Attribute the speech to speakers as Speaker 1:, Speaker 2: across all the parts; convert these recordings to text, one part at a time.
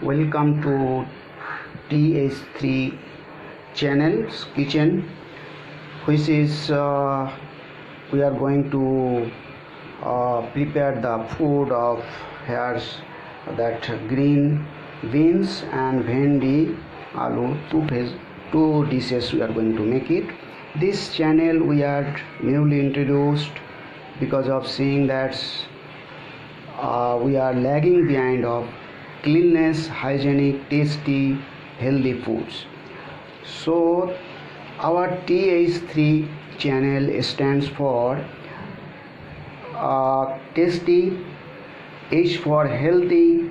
Speaker 1: Welcome to TH3 channels kitchen, which is we are going to prepare the food of here that green beans and bhendi aloo, two dishes we are going to make it. This channel we are newly introduced because of seeing that we are lagging behind of cleanness, hygienic, tasty, healthy foods. So our TH3 channel stands for tasty, H for healthy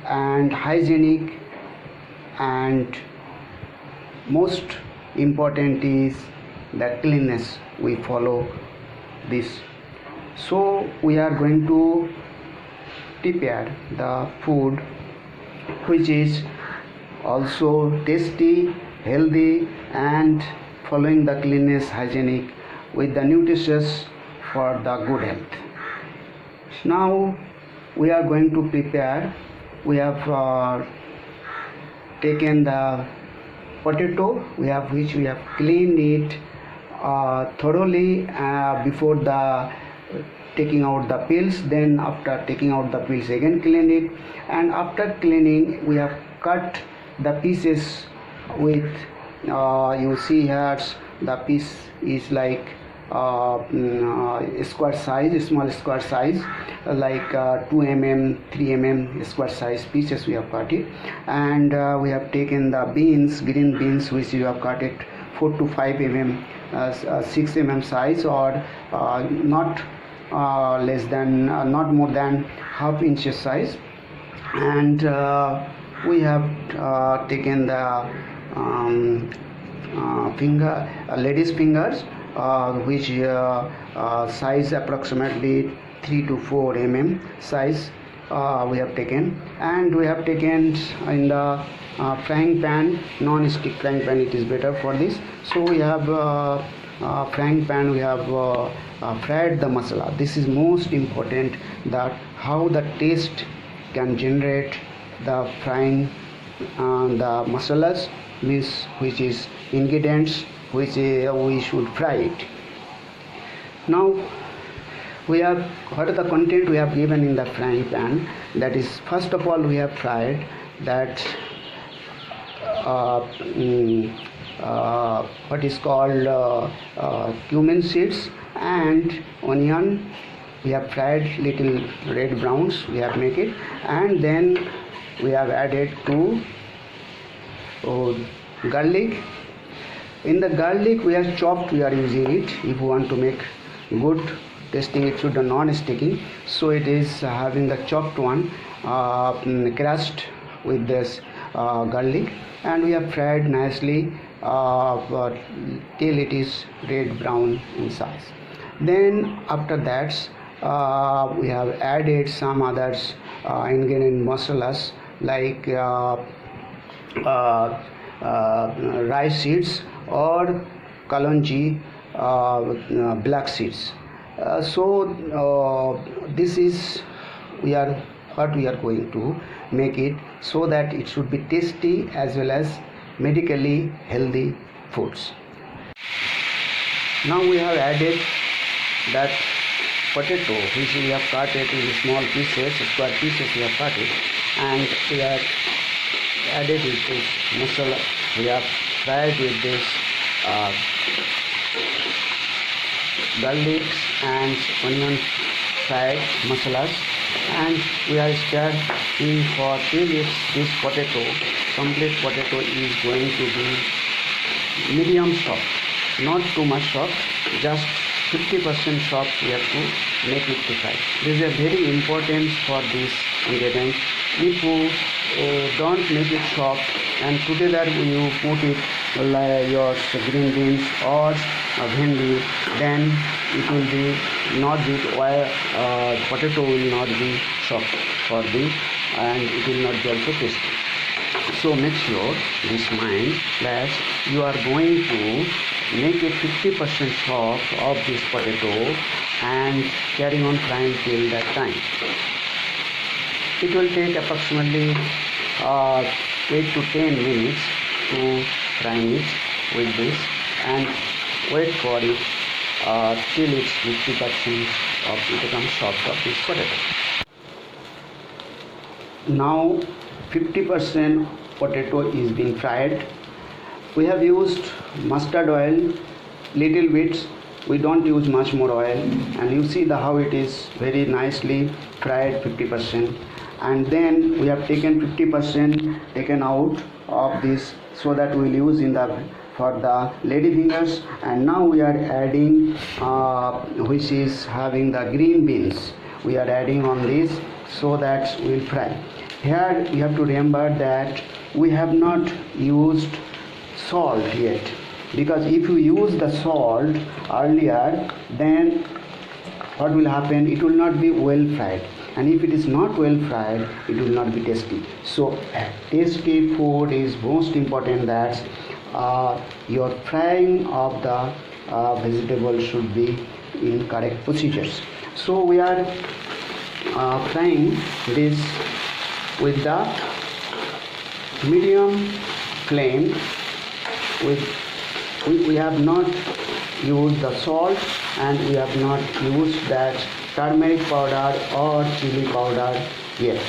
Speaker 1: and hygienic, and most important is the cleanness. We follow this. So we are going to prepare the food which is also tasty, healthy and following the cleanness, hygienic with the nutritious for the good health. Now we are going to prepare. We have taken the potato which we have cleaned it thoroughly before the taking out the peels. Then after taking out the peels again clean it, and after cleaning we have cut the pieces with you see here the piece is like square size, small square size, like 2 mm 3 mm square size pieces we have cut it. And we have taken the beans, green beans, which we have cut it 4 to 5 mm 6 mm size, or not less than not more than half inch size. And we have taken the ladies fingers, which size approximately 3 to 4 mm size we have taken. And we have taken in the frying pan, non-stick frying pan, it is better for this. So we have frying pan, we have fried the masala. This is most important, that how the taste can generate the frying the masalas, means which is ingredients which we should fry it. Now we have, what are the content we have given in the frying pan? That is, first of all we have fried that what is called cumin seeds and onion. We have fried little red browns, we have make it, and then we have added to garlic. In the garlic we have chopped, we are using it if we want to make good tasting, it should be non-sticking, so it is having the chopped one crushed with this garlic, and we have fried nicely till it is red brown in size. Then after that we have added some others ingredient masalas like rice seeds or kalonji black seeds. So this is what we are going to make it, so that it should be tasty as well as medically healthy foods. Now we have added that potato, which we have cut it in small pieces, square pieces we have cut it, and we have added with this masala. We have fried with this garlic and onion fried masalas, and we are stirred in for 3 minutes. This potato, complete potato, is going to be medium soft, not too much soft, just 50% soft we have to make it to fry. This is very important for this ingredient. If you don't make it soft and together you put it like your green beans or bhendi, then it will be not be potato will not be soft for this, and it will not be also tasty. So make sure this mind that you are going to make it 50% soft of this potato and carry on frying till that time. It will take approximately uh, 8 to 10 minutes to frying it with this, and wait for it till it's 50% of it becomes soft of this potato. Now 50% potato is being fried. We have used mustard oil little bit, we don't use much more oil, and you see how it is very nicely fried 50%, and then we have taken 50% taken out of this so that we will use in the for the lady fingers. And now we are adding which is having the green beans, we are adding on this so that we will fry. Here you have to remember that we have not used salt yet, because if you use the salt earlier, then what will happen, it will not be well fried, and if it is not well fried, it will not be tasty. So tasty food is most important, that your frying of the vegetable should be in correct procedures. So we are frying this with the medium flame. We have not used the salt, and we have not used that turmeric powder or chili powder yet.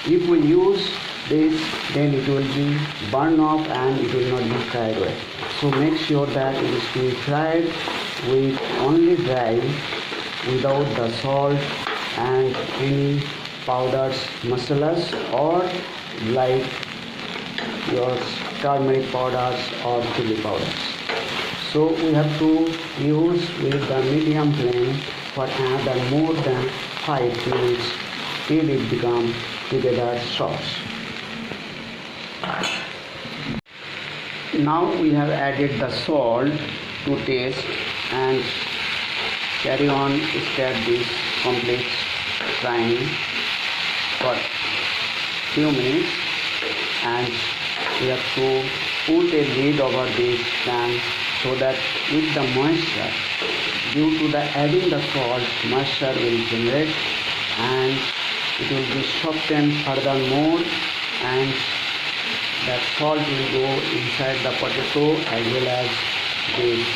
Speaker 1: If we use this, then it will be burned off and it will not be fried well. So make sure that it is to be fried with only dry, without the salt and any powders, masalas, or like your turmeric powders or chili powders. So we have to use with the medium flame for another more than 5 minutes till it becomes together sauce. Now we have added the salt to taste, and carry on stir this complete frying for few minutes, and we have to put a lid over this pan so that with the moisture, due to the adding the salt, moisture will generate and it will be softened furthermore, and that salt will go inside the potato as well as this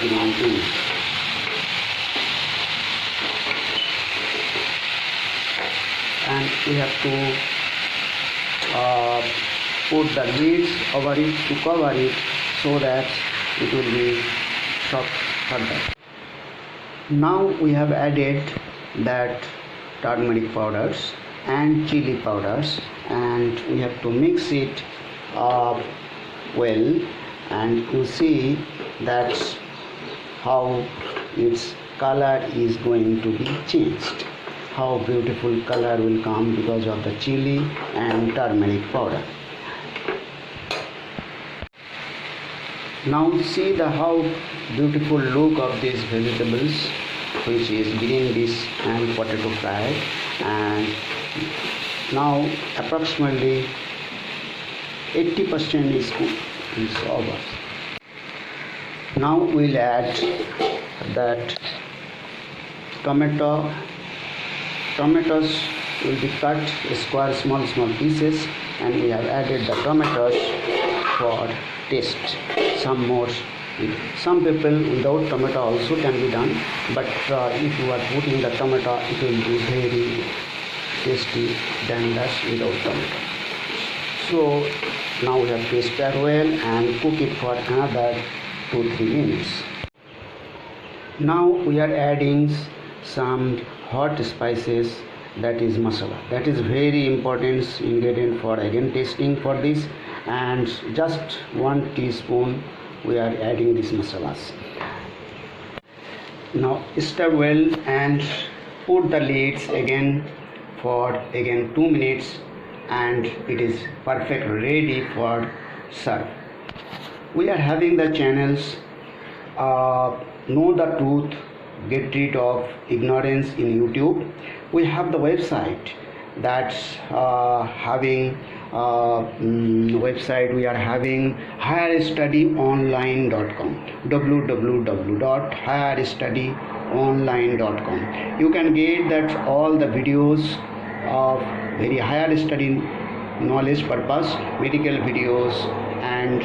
Speaker 1: green beans. And we have to put the lids over it to cover it so that it will be soft further. Now we have added that turmeric powders and chili powders, and we have to mix it well, and you see that's how its color is going to be changed, how beautiful color will come because of the chili and turmeric powder. Now see how beautiful look of these vegetables, which is green beans and potato fried, and now approximately 80% is over. Now we'll add that tomatoes will be cut square small pieces, and we have added the tomatoes for taste. Some people without tomato also can be done, but if you are putting the tomato, it will be very tasty than that without tomato. So now we have to stir well and cook it for another 2-3 minutes. Now we are adding some hot spices, that is masala. That is very important ingredient for again tasting for this, and just 1 teaspoon we are adding these masalas. Now stir well and put the lids again for 2 minutes, and it is perfect ready for serve. We are having the channels Know the Truth, Get Rid of Ignorance in YouTube. We have the website that's having website. We are having higherstudyonline.com, www.higherstudyonline.com. You can get that all the videos of very higher study knowledge purpose, medical videos, and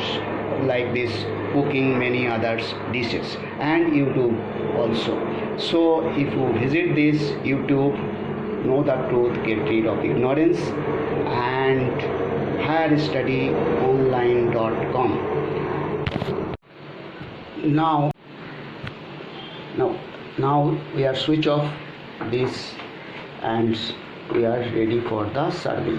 Speaker 1: like this cooking many others dishes, and YouTube also. So if you visit this YouTube, know the truth, get rid of ignorance, and higherstudyonline.com. Now we are switch off this and we are ready for the survey.